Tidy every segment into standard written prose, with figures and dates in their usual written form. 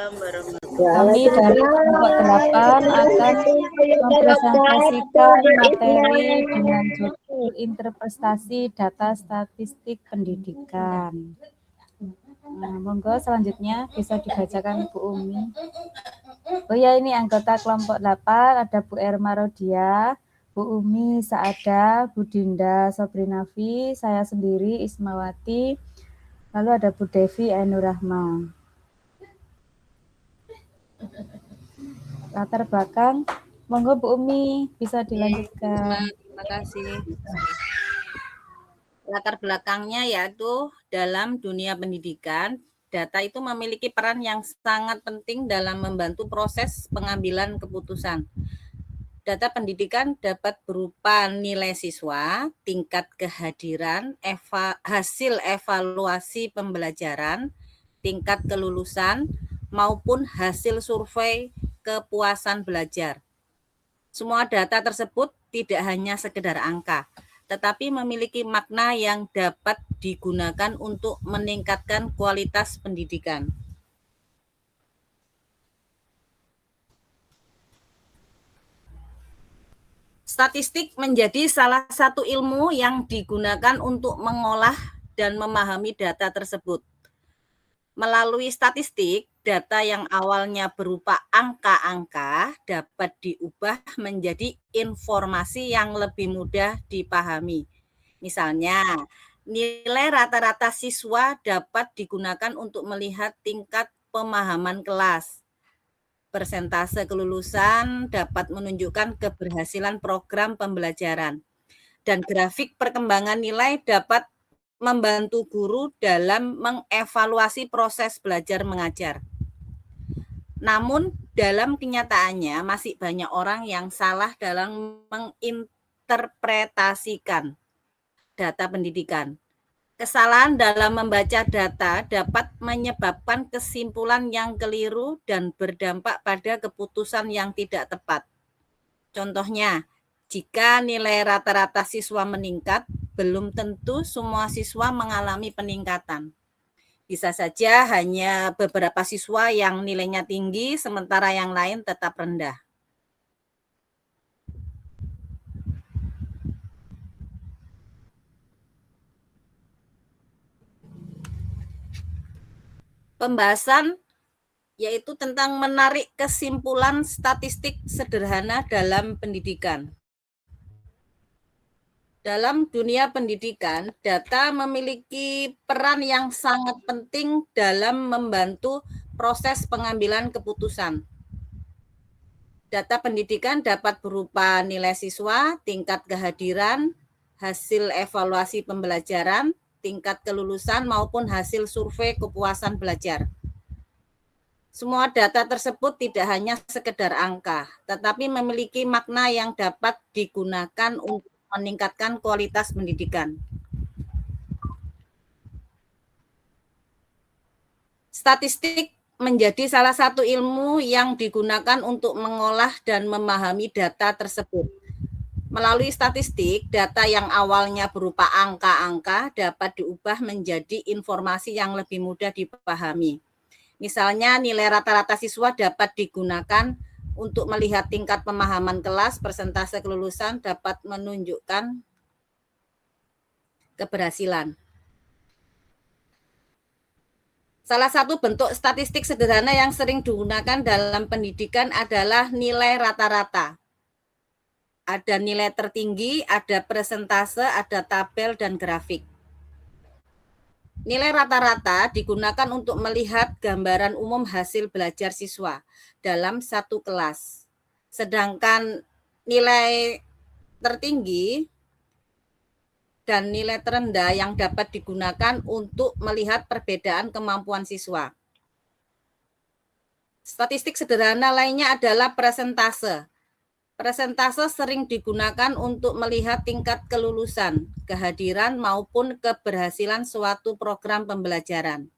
Kami dari kelompok 8 akan mempresentasikan materi dengan judul interpretasi data statistik pendidikan. Nah, monggo selanjutnya bisa dibacakan Bu Umi. Oh ya, ini anggota kelompok 8 ada Bu Erma Rodia, Bu Umi Saada, Bu Dinda Sobrinavi, saya sendiri Ismawati, lalu ada Bu Devi Ainurrahma. Latar belakang, monggo Bu Umi bisa dilanjutkan. Terima kasih. Latar belakangnya yaitu dalam dunia pendidikan, data itu memiliki peran yang sangat penting dalam membantu proses pengambilan keputusan. Data pendidikan dapat berupa nilai siswa, tingkat kehadiran, hasil evaluasi pembelajaran, tingkat kelulusan, maupun hasil survei kepuasan belajar. Semua data tersebut tidak hanya sekedar angka, tetapi memiliki makna yang dapat digunakan untuk meningkatkan kualitas pendidikan. Statistik menjadi salah satu ilmu yang digunakan untuk mengolah dan memahami data tersebut. Melalui statistik, data yang awalnya berupa angka-angka dapat diubah menjadi informasi yang lebih mudah dipahami. Misalnya, nilai rata-rata siswa dapat digunakan untuk melihat tingkat pemahaman kelas. Persentase kelulusan dapat menunjukkan keberhasilan program pembelajaran. Dan grafik perkembangan nilai dapat membantu guru dalam mengevaluasi proses belajar mengajar. Namun dalam kenyataannya masih banyak orang yang salah dalam menginterpretasikan data pendidikan. Kesalahan dalam membaca data dapat menyebabkan kesimpulan yang keliru dan berdampak pada keputusan yang tidak tepat. Contohnya, jika nilai rata-rata siswa meningkat, belum tentu semua siswa mengalami peningkatan. Bisa saja hanya beberapa siswa yang nilainya tinggi, sementara yang lain tetap rendah. Pembahasan yaitu tentang menarik kesimpulan statistik sederhana dalam pendidikan. Dalam dunia pendidikan, data memiliki peran yang sangat penting dalam membantu proses pengambilan keputusan. Data pendidikan dapat berupa nilai siswa, tingkat kehadiran, hasil evaluasi pembelajaran, tingkat kelulusan, maupun hasil survei kepuasan belajar. Semua data tersebut tidak hanya sekedar angka, tetapi memiliki makna yang dapat digunakan untuk meningkatkan kualitas pendidikan. Statistik menjadi salah satu ilmu yang digunakan untuk mengolah dan memahami data tersebut. Melalui statistik, data yang awalnya berupa angka-angka dapat diubah menjadi informasi yang lebih mudah dipahami. Misalnya, nilai rata-rata siswa dapat digunakan untuk melihat tingkat pemahaman kelas, persentase kelulusan dapat menunjukkan keberhasilan. Salah satu bentuk statistik sederhana yang sering digunakan dalam pendidikan adalah nilai rata-rata. Ada nilai tertinggi, ada persentase, ada tabel, dan grafik. Nilai rata-rata digunakan untuk melihat gambaran umum hasil belajar siswa dalam satu kelas. Sedangkan nilai tertinggi dan nilai terendah yang dapat digunakan untuk melihat perbedaan kemampuan siswa. Statistik sederhana lainnya adalah persentase. Persentase sering digunakan untuk melihat tingkat kelulusan, kehadiran, maupun keberhasilan suatu program pembelajaran.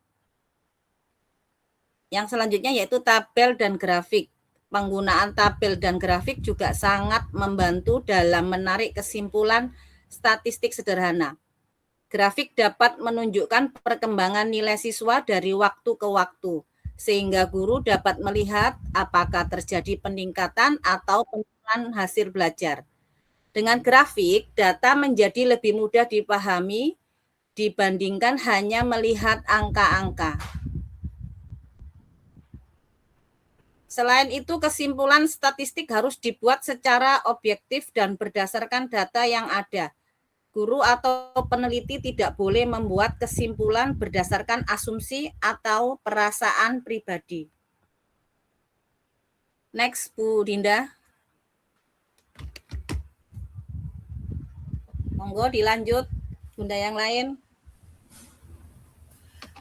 Yang selanjutnya yaitu tabel dan grafik. Penggunaan tabel dan grafik juga sangat membantu dalam menarik kesimpulan statistik sederhana. Grafik dapat menunjukkan perkembangan nilai siswa dari waktu ke waktu. sehingga guru dapat melihat apakah terjadi peningkatan atau penurunan hasil belajar. Dengan grafik, data menjadi lebih mudah dipahami dibandingkan hanya melihat angka-angka. Selain itu, kesimpulan statistik harus dibuat secara objektif dan berdasarkan data yang ada. Guru atau peneliti tidak boleh membuat kesimpulan berdasarkan asumsi atau perasaan pribadi. Next, Bu Dinda. Monggo dilanjut, Bunda yang lain.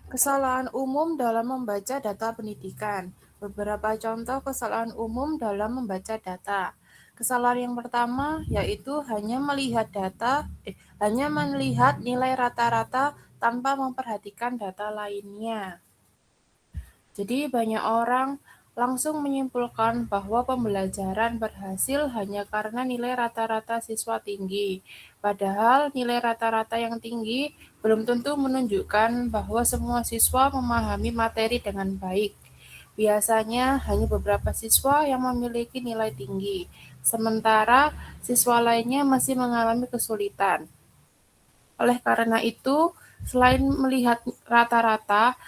Kesalahan umum dalam membaca data pendidikan. Beberapa contoh kesalahan umum dalam membaca data. Kesalahan yang pertama yaitu hanya melihat nilai rata-rata tanpa memperhatikan data lainnya. Jadi banyak orang langsung menyimpulkan bahwa pembelajaran berhasil hanya karena nilai rata-rata siswa tinggi. Padahal nilai rata-rata yang tinggi belum tentu menunjukkan bahwa semua siswa memahami materi dengan baik. Biasanya hanya beberapa siswa yang memiliki nilai tinggi, sementara siswa lainnya masih mengalami kesulitan. Oleh karena itu, selain melihat rata-rata,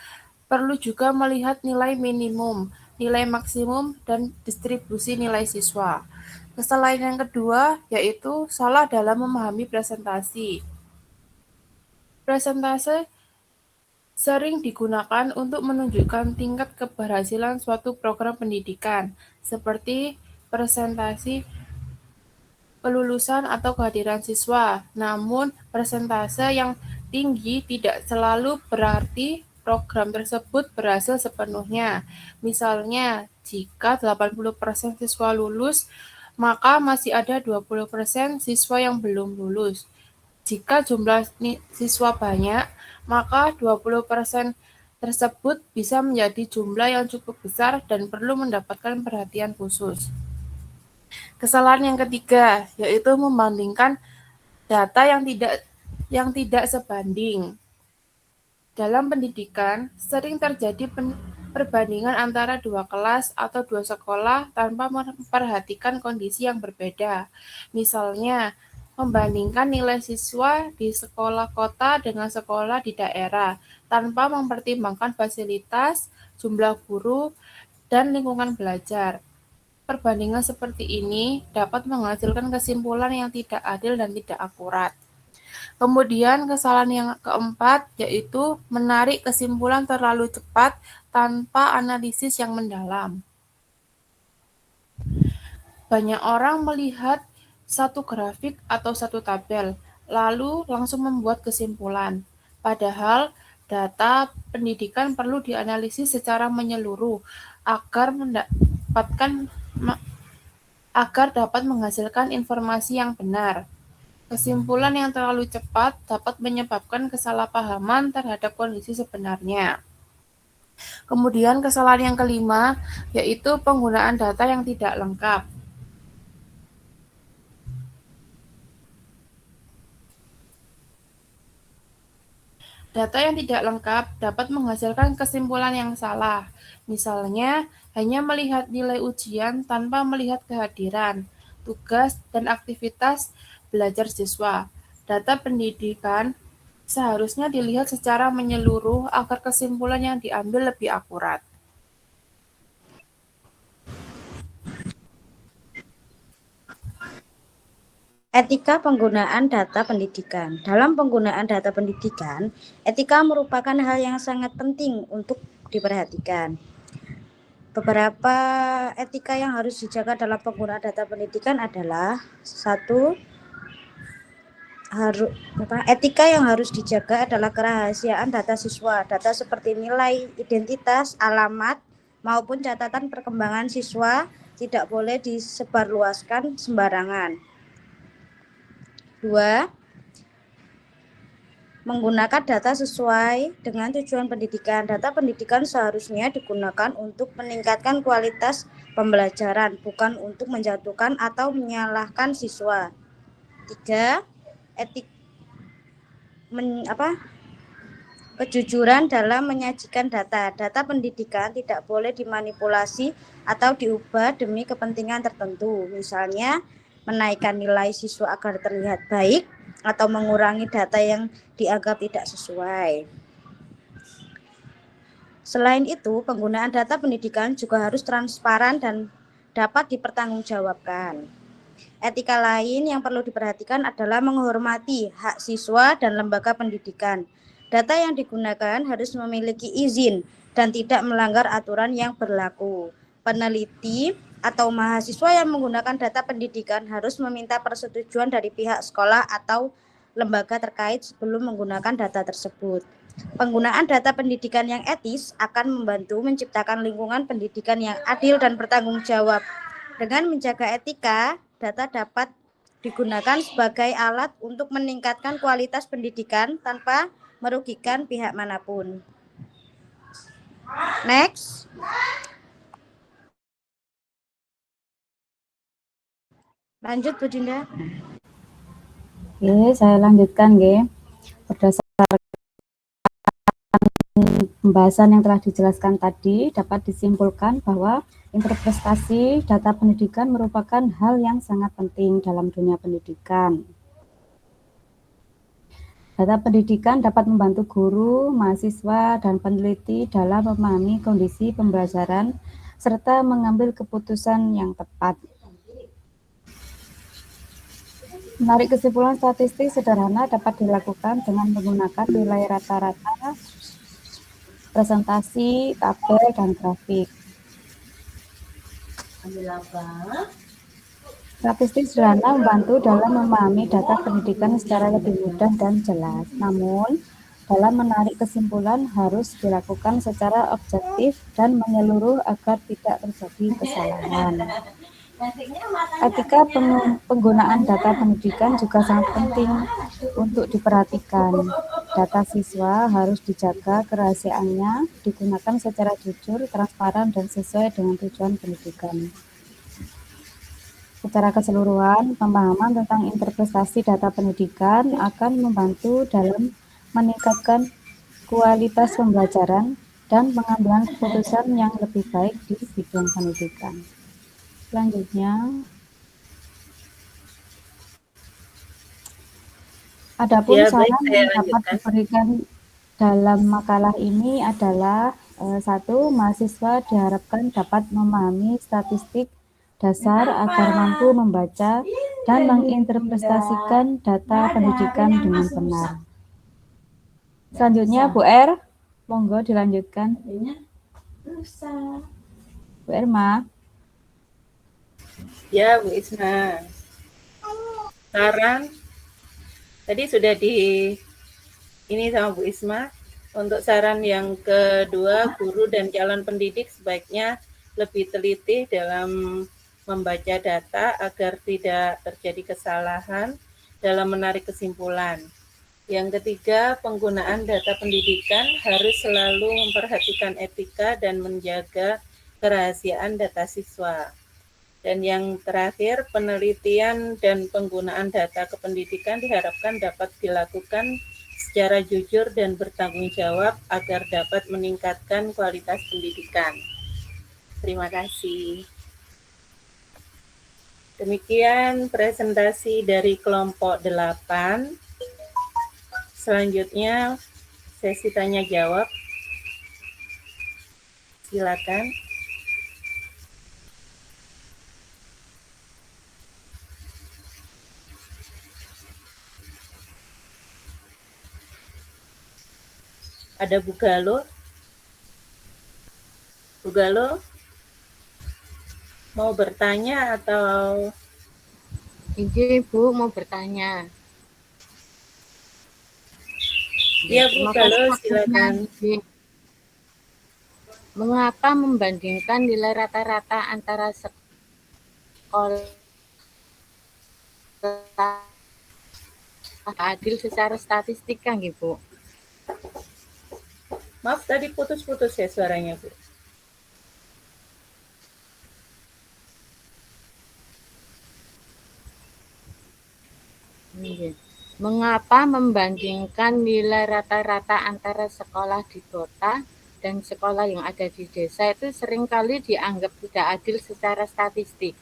perlu juga melihat nilai minimum, nilai maksimum, dan distribusi nilai siswa. Kesalahan yang kedua yaitu salah dalam memahami presentasi. Presentase sering digunakan untuk menunjukkan tingkat keberhasilan suatu program pendidikan, seperti presentasi kelulusan atau kehadiran siswa. Namun, persentase yang tinggi tidak selalu berarti program tersebut berhasil sepenuhnya. Misalnya, jika 80% siswa lulus, maka masih ada 20% siswa yang belum lulus. Jika jumlah siswa banyak, maka 20% tersebut bisa menjadi jumlah yang cukup besar dan perlu mendapatkan perhatian khusus. Kesalahan yang ketiga yaitu membandingkan data yang tidak sebanding. Dalam pendidikan, sering terjadi perbandingan antara dua kelas atau dua sekolah tanpa memperhatikan kondisi yang berbeda. Misalnya, membandingkan nilai siswa di sekolah kota dengan sekolah di daerah tanpa mempertimbangkan fasilitas, jumlah guru, dan lingkungan belajar. Perbandingan seperti ini dapat menghasilkan kesimpulan yang tidak adil dan tidak akurat. Kemudian kesalahan yang keempat yaitu menarik kesimpulan terlalu cepat tanpa analisis yang mendalam. Banyak orang melihat satu grafik atau satu tabel, lalu langsung membuat kesimpulan. Padahal data pendidikan perlu dianalisis secara menyeluruh agar dapat menghasilkan informasi yang benar. Kesimpulan yang terlalu cepat dapat menyebabkan kesalahpahaman terhadap kondisi sebenarnya. Kemudian kesalahan yang kelima yaitu penggunaan data yang tidak lengkap. Data yang tidak lengkap dapat menghasilkan kesimpulan yang salah. Misalnya, hanya melihat nilai ujian tanpa melihat kehadiran, tugas, dan aktivitas belajar siswa. Data pendidikan seharusnya dilihat secara menyeluruh agar kesimpulan yang diambil lebih akurat. Etika penggunaan data pendidikan. Dalam penggunaan data pendidikan, etika merupakan hal yang sangat penting untuk diperhatikan. Beberapa etika yang harus dijaga dalam penggunaan data pendidikan adalah etika yang harus dijaga adalah kerahasiaan data siswa. Data seperti nilai, identitas, alamat, maupun catatan perkembangan siswa tidak boleh disebarluaskan sembarangan. 2. Menggunakan data sesuai dengan tujuan pendidikan. Data pendidikan seharusnya digunakan untuk meningkatkan kualitas pembelajaran, bukan untuk menjatuhkan atau menyalahkan siswa. 3. Kejujuran dalam menyajikan data. Data pendidikan tidak boleh dimanipulasi atau diubah demi kepentingan tertentu. Misalnya, menaikkan nilai siswa agar terlihat baik atau mengurangi data yang dianggap tidak sesuai. Selain itu, penggunaan data pendidikan juga harus transparan dan dapat dipertanggungjawabkan. Etika lain yang perlu diperhatikan adalah menghormati hak siswa dan lembaga pendidikan. Data yang digunakan harus memiliki izin dan tidak melanggar aturan yang berlaku. Peneliti atau mahasiswa yang menggunakan data pendidikan harus meminta persetujuan dari pihak sekolah atau lembaga terkait sebelum menggunakan data tersebut. Penggunaan data pendidikan yang etis akan membantu menciptakan lingkungan pendidikan yang adil dan bertanggung jawab. Dengan menjaga etika, data dapat digunakan sebagai alat untuk meningkatkan kualitas pendidikan tanpa merugikan pihak manapun. Next. Lanjut Bu Dinda. Oke, saya lanjutkan nggih. Berdasarkan pembahasan yang telah dijelaskan tadi, dapat disimpulkan bahwa interpretasi data pendidikan merupakan hal yang sangat penting dalam dunia pendidikan. Data pendidikan dapat membantu guru, mahasiswa, dan peneliti dalam memahami kondisi pembelajaran serta mengambil keputusan yang tepat. Menarik kesimpulan statistik sederhana dapat dilakukan dengan menggunakan nilai rata-rata, presentasi, tabel, dan grafik. Statistik sederhana membantu dalam memahami data pendidikan secara lebih mudah dan jelas. Namun, dalam menarik kesimpulan harus dilakukan secara objektif dan menyeluruh agar tidak terjadi kesalahan. Etika penggunaan data pendidikan juga sangat penting untuk diperhatikan. Data siswa harus dijaga kerahasiaannya, digunakan secara jujur, transparan, dan sesuai dengan tujuan pendidikan. Secara keseluruhan, pemahaman tentang interpretasi data pendidikan akan membantu dalam meningkatkan kualitas pembelajaran dan pengambilan keputusan yang lebih baik di bidang pendidikan. Selanjutnya, adapun saran yang dapat diberikan dalam makalah ini adalah 1. Mahasiswa diharapkan dapat memahami statistik dasar agar mampu membaca dan menginterpretasikan data pendidikan dengan benar. Selanjutnya, Bu R, monggo dilanjutkan. Bu Erma. Ya, Bu Isma. Saran tadi sudah ini sama Bu Isma. Untuk saran yang kedua, guru dan calon pendidik sebaiknya lebih teliti dalam membaca data agar tidak terjadi kesalahan dalam menarik kesimpulan. Yang ketiga, penggunaan data pendidikan harus selalu memperhatikan etika dan menjaga kerahasiaan data siswa. Dan yang terakhir, penelitian dan penggunaan data kependidikan diharapkan dapat dilakukan secara jujur dan bertanggung jawab agar dapat meningkatkan kualitas pendidikan. Terima kasih. Demikian presentasi dari kelompok 8. Selanjutnya sesi tanya jawab. Silakan. Ada Bu Galo. Bu Galo mau bertanya atau? Ini Bu mau bertanya. Iya Bu Galo, silakan. Mengapa membandingkan nilai rata-rata antara sekolah adil secara statistik kan Bu? Maaf tadi putus-putus ya suaranya Bu. Mengapa membandingkan nilai rata-rata antara sekolah di kota dan sekolah yang ada di desa itu seringkali dianggap tidak adil secara statistik?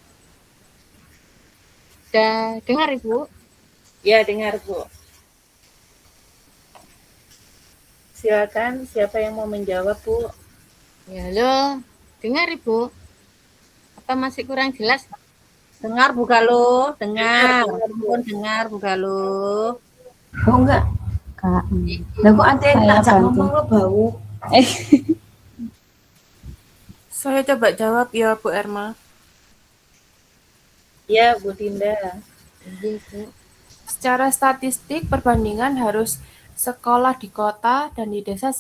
Dengar Ibu? Ya, dengar Bu. Silakan, siapa yang mau menjawab Bu? Ya, halo. Dengar Ibu? Apa masih kurang jelas? Dengar Bu Galuh, dengar. Dengar, Bu. Ampun, dengar Bu Galuh. Oh enggak. Kak. Lah kok ate Saya tak bantu. ngomong lo bau. Saya coba jawab ya Bu Erma. Ya, Bu Dinda. Iya, Bu. Secara statistik perbandingan harus sekolah di kota dan di desa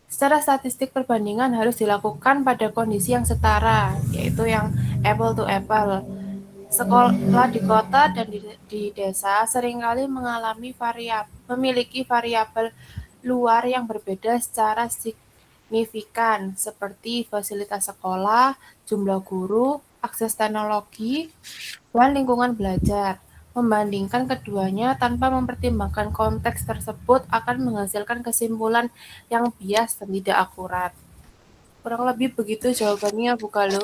secara statistik perbandingan harus dilakukan pada kondisi yang setara, yaitu yang apple to apple. Sekolah di kota dan di desa seringkali memiliki variabel luar yang berbeda secara signifikan, seperti fasilitas sekolah, jumlah guru, akses teknologi, dan lingkungan belajar. Membandingkan keduanya tanpa mempertimbangkan konteks tersebut akan menghasilkan kesimpulan yang bias dan tidak akurat. Kurang lebih begitu jawabannya, Bu Galuh.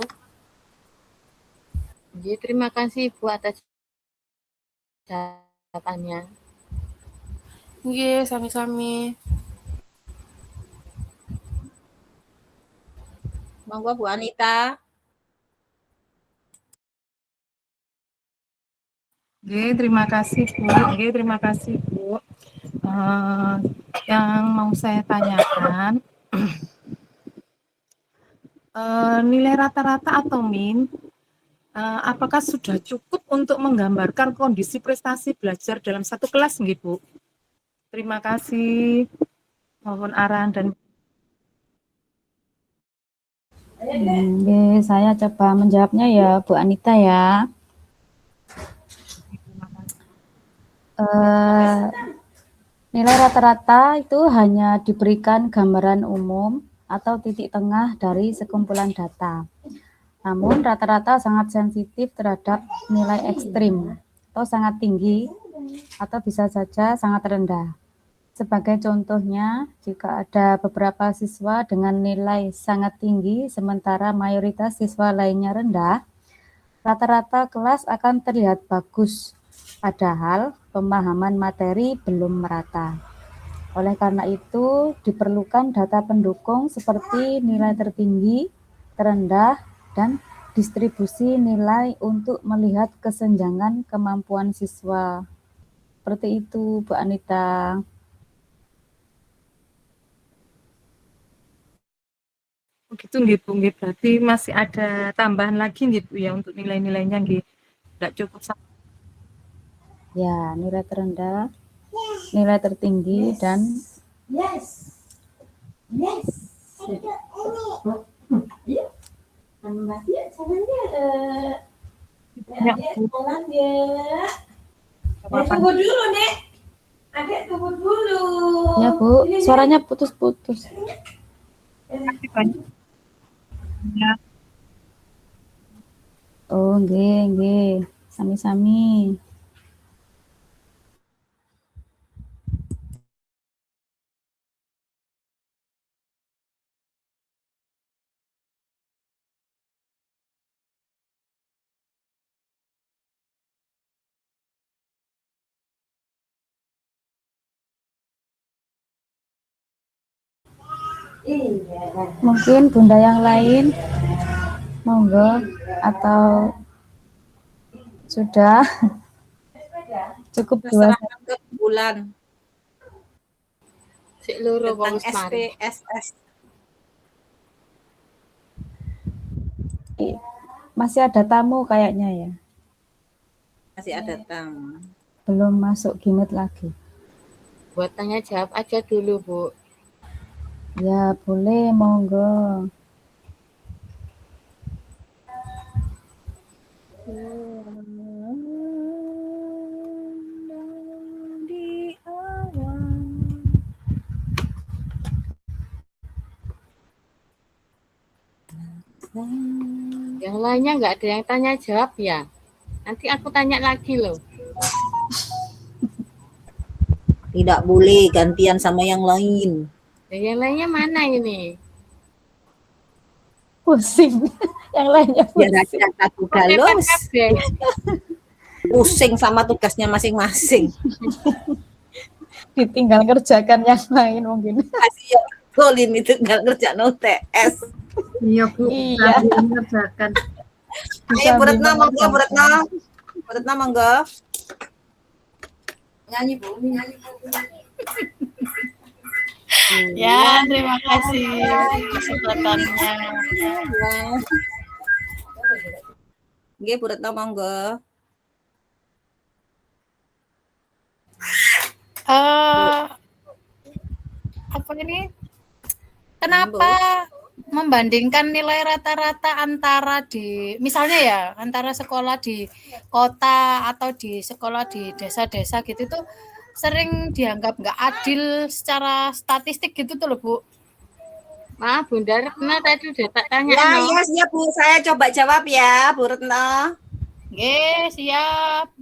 Jadi, terima kasih Ibu atas jawabannya. Nggih, sami-sami. Monggo Bu Anita. Oke, terima kasih Bu. Oke, terima kasih Bu. Yang mau saya tanyakan, nilai rata-rata atau min, apakah sudah cukup untuk menggambarkan kondisi prestasi belajar dalam satu kelas, nggih Bu? Terima kasih. Mohon arahan dan Oke, saya coba menjawabnya ya Bu Anita ya. Nilai rata-rata itu hanya diberikan gambaran umum atau titik tengah dari sekumpulan data. Namun rata-rata sangat sensitif terhadap nilai ekstrim atau sangat tinggi atau bisa saja sangat rendah. Sebagai contohnya, jika ada beberapa siswa dengan nilai sangat tinggi sementara mayoritas siswa lainnya rendah, rata-rata kelas akan terlihat bagus, padahal pemahaman materi belum merata. Oleh karena itu, diperlukan data pendukung seperti nilai tertinggi, terendah, dan distribusi nilai untuk melihat kesenjangan kemampuan siswa. Seperti itu, Bu Anita. begitu nggih Bu, nggih. Berarti masih ada tambahan lagi nggih Bu ya untuk nilai-nilainya nggih. Tidak cukup sampai Ya, nilai terendah, nilai tertinggi, dan Tunggu dulu, Nek. Adek tunggu dulu. ya Bu, suaranya putus-putus. banyak. Ya. Oh, nggih. Sami-sami. Mungkin Bunda yang lain, monggo, atau sudah cukup dua. Serahkan ke bulan Sik loro kok tentang wis mari. SPSS. Masih ada tamu kayaknya ya, Masih ada tamu. belum masuk gimit lagi. Buat tanya jawab aja dulu, Bu. Ya boleh, monggo. Yang lainnya nggak ada yang tanya jawab ya? Nanti aku tanya lagi loh. Tidak boleh gantian sama yang lain. Yang lainnya mana ini? Pusing. Yang lainnya Biar pusing. ada satu Kok repot galos. kabeh? Pusing sama tugasnya masing-masing. Ditinggal kerjakan yang lain mungkin. Kasihan betul ini tinggal ngerjain UTS. Iya Bu, Iya. sambil mengerjakan. Ayo Bu Retno, monggo Bu Retno. Bu Retno monggo. Nyanyi Bu, nyanyi Bu. Ya, terima kasih kesempatannya. Nggih Bu Retno monggo. Apa ini? Kenapa membandingkan nilai rata-rata antara misalnya ya, antara sekolah di kota atau di sekolah di desa-desa gitu tuh sering dianggap nggak adil secara statistik gitu tuh loh Bu. Maaf Bunda Retno tadi udah tak tanya. Ya, ya Bu, saya coba jawab ya Bu Retno. Oke, siap.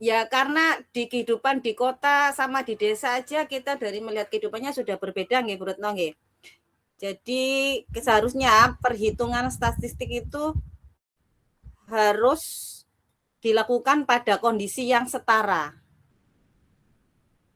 Ya karena di kehidupan di kota sama di desa aja kita dari melihat kehidupannya sudah berbeda nggih Bu Retno nggih. Jadi seharusnya perhitungan statistik itu harus dilakukan pada kondisi yang setara.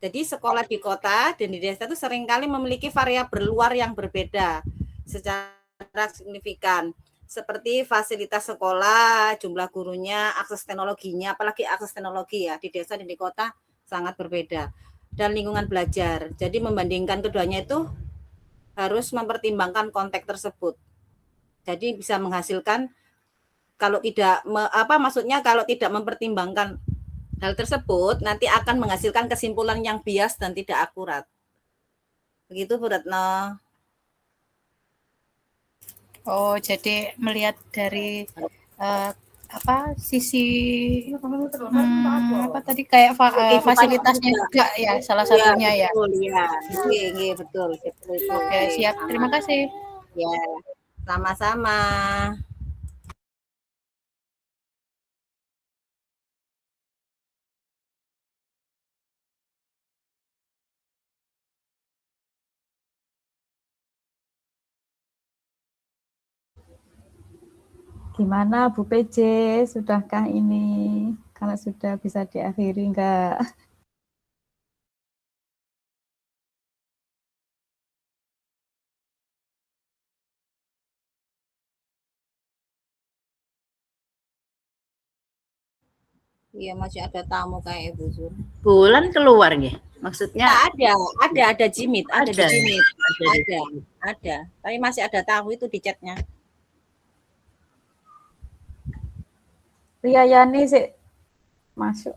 Jadi sekolah di kota dan di desa itu seringkali memiliki variabel luar yang berbeda secara signifikan. Seperti fasilitas sekolah, jumlah gurunya, akses teknologinya, apalagi akses teknologi ya di desa dan di kota sangat berbeda. Dan lingkungan belajar. Jadi membandingkan keduanya itu harus mempertimbangkan konteks tersebut. Jadi bisa menghasilkan kalau tidak maksudnya kalau tidak mempertimbangkan hal tersebut nanti akan menghasilkan kesimpulan yang bias dan tidak akurat. Begitu Bu Retno. Oh, jadi melihat dari sisi apa tadi kayak fasilitasnya juga ya salah satunya ya. Betul ya. Iya, betul. Oke, siap. Terima kasih. Ya, sama-sama. Gimana Bu PJ? Sudahkah ini? Kalau sudah bisa diakhiri enggak? Iya, masih ada tamu kayak Ibu Zur. Bulan keluar nggih. Maksudnya Ada Jimit, ada Jimit. Ada. Tapi masih ada tamu itu di chatnya. Ria Yani sih masuk.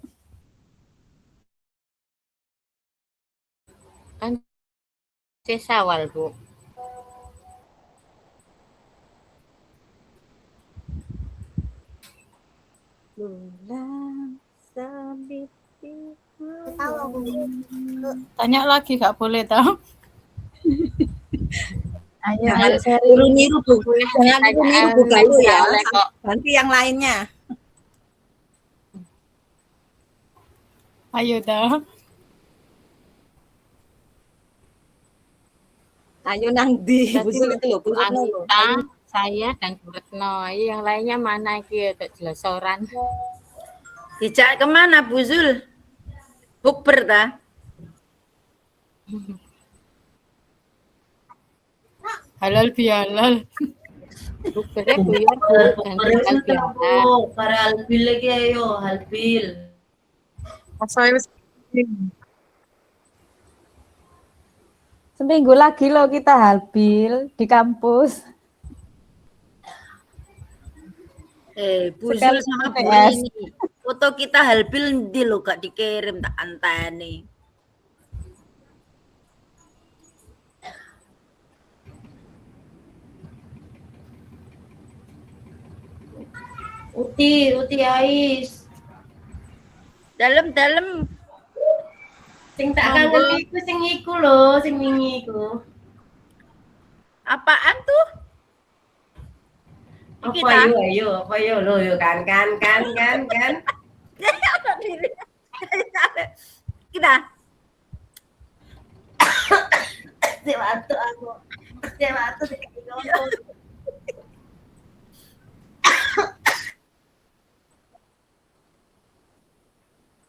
Kan Sawal Bu. Bulan sabit. Tanya lagi nggak boleh tahu. Ayo Niru Bu. Jangan niru Bu Galuh ya. Ganti yang lainnya. Ayo dah. Ayo nang di Bu Zur itu loh, Bu Retno. Anita, saya dan Bu Retno. Yang lainnya mana iki untuk jelasoran? dijak kemana Bu Zul? Bukber ta? Halal bihalal. Bukbernya buyar dan tinggal biasa. Para halbil lagi ayo, halbil. Seminggu lagi loh kita halbil di kampus. Bu Zul sama Bu ini. Foto kita halbil ndi lo gak dikirim tak antane. Uti Ais. Dalam-dalam Sing tak kangen iku sing iku lho, sing wingi iku. apaan tuh? Apa yo lho yo kan. Ada diri. Kita. Waktu aku. Waktu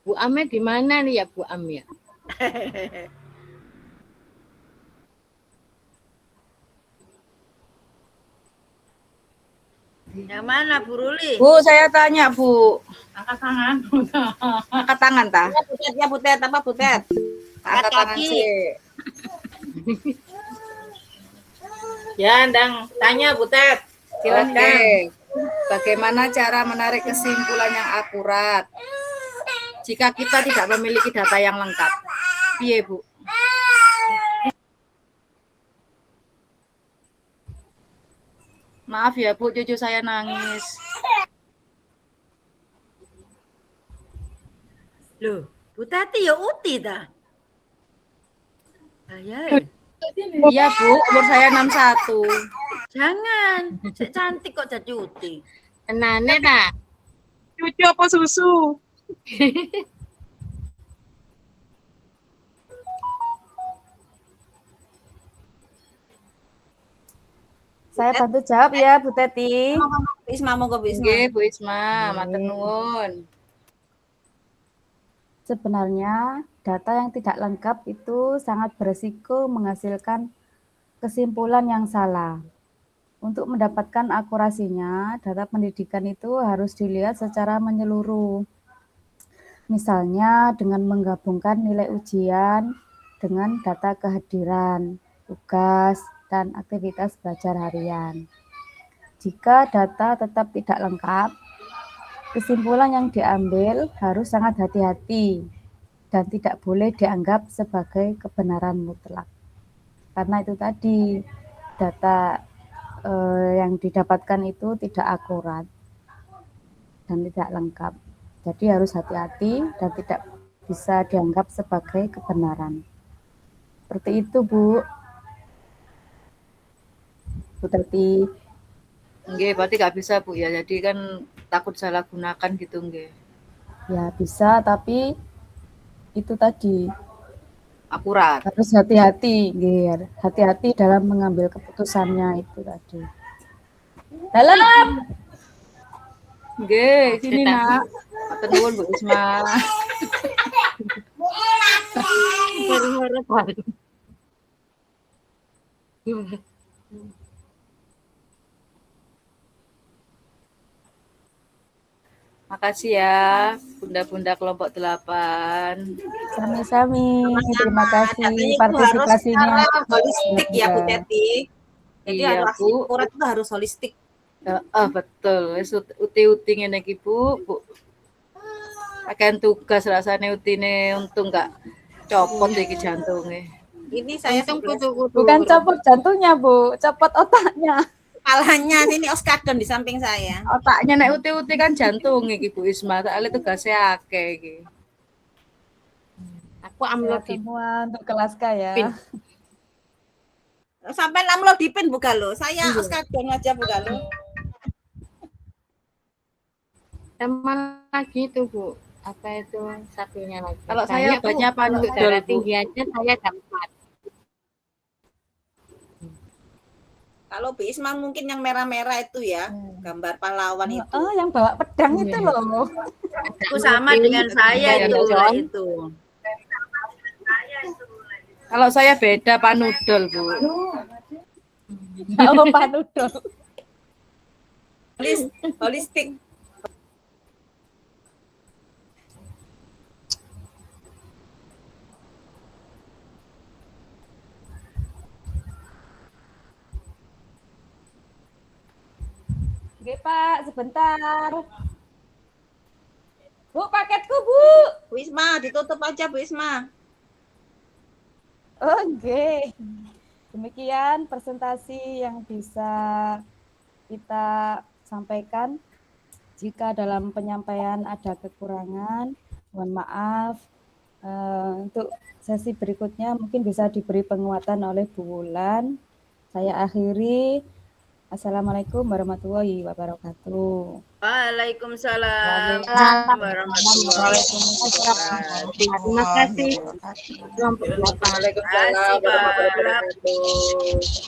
Bu Ame di mana nih ya Bu Am ya? Yang mana Bu Ruli? Bu, saya tanya Bu. Angkat tangan. Angkat tangan ta? Ya Butet, apa Butet? Angkat tangan kaki. sih. Ya, Ndang tanya Butet. Silakan. Oke. Bagaimana cara menarik kesimpulan yang akurat jika kita tidak memiliki data yang lengkap? Iya, Bu. Maaf ya, Bu, cucu saya nangis. Loh, Bu Tati ya Uti dah. Iya, Bu, umur saya 61. Jangan, cantik kok jadi Uti. Enane ta? Cucu apa susu? Saya bantu jawab ya, Bu Teti. Bu Isma, monggo Bu Isma. Nggih, Bu Isma, matur nuwun. Sebenarnya data yang tidak lengkap itu sangat berisiko menghasilkan kesimpulan yang salah. Untuk mendapatkan akurasinya, data pendidikan itu harus dilihat secara menyeluruh. Misalnya dengan menggabungkan nilai ujian dengan data kehadiran, tugas, dan aktivitas belajar harian. Jika data tetap tidak lengkap, kesimpulan yang diambil harus sangat hati-hati dan tidak boleh dianggap sebagai kebenaran mutlak. Karena itu tadi, data yang didapatkan itu tidak akurat dan tidak lengkap. Jadi harus hati-hati dan tidak bisa dianggap sebagai kebenaran. Seperti itu, Bu. Bu Tati. Nggih, berarti nggak bisa, Bu ya. Jadi kan takut salah gunakan gitu, nggih. Ya bisa, tapi itu tadi Akurat. harus hati-hati, nggih. Hati-hati dalam mengambil keputusannya itu tadi. Dalam. Nggih, sini Nak. Matur nuwun Bu Isma. Makasih ya, Bunda-bunda kelompok 8. Sami-sami. Terima kasih Datanya itu partisipasinya. harus secara holistik ya Bu Teti. Jadi Iya, harus Bu. akurat itu harus holistik. Betul. Wis uti-uti ngene iki, Bu. Pakaian tugas rasane utine untung enggak copot iki jantunge. Ini saya Untung 11 kutu-kutu. Bukan copot jantungnya, Bu. Copot otaknya. kepalanya ini oskadon di samping saya. Otaknya nek uti-uti kan jantung iki Bu Isma, soalnya tugasnya akeh iki. Aku Ya, amlodipin. semua untuk kelas K ya. Sampai amlodipin Bu Galo. Saya oskadon aja Bu Galo. Teman lagi itu Bu. Apa itu satunya lagi? Kalau saya obatnya untuk Panadol, darah Bu. tinggi aja saya dapat. Kalau Bu Isma mungkin yang merah-merah itu ya, gambar pahlawan itu. Oh, yang bawa pedang itu loh. Itu sama dengan saya itu. Kalau saya beda panudol Bu. Oh, panudol. Holistik. Oke, Pak, sebentar. Bu, paketku, Bu. Bu Isma, ditutup aja Bu Isma. Oke. Demikian presentasi yang bisa kita sampaikan. Jika dalam penyampaian ada kekurangan, mohon maaf. Untuk sesi berikutnya mungkin bisa diberi penguatan oleh Bu Wulan. Saya akhiri. Assalamualaikum warahmatullahi wabarakatuh. Waalaikumsalam warahmatullahi wabarakatuh. Terima kasih kelompok 8. Waalaikumsalam warahmatullahi wabarakatuh.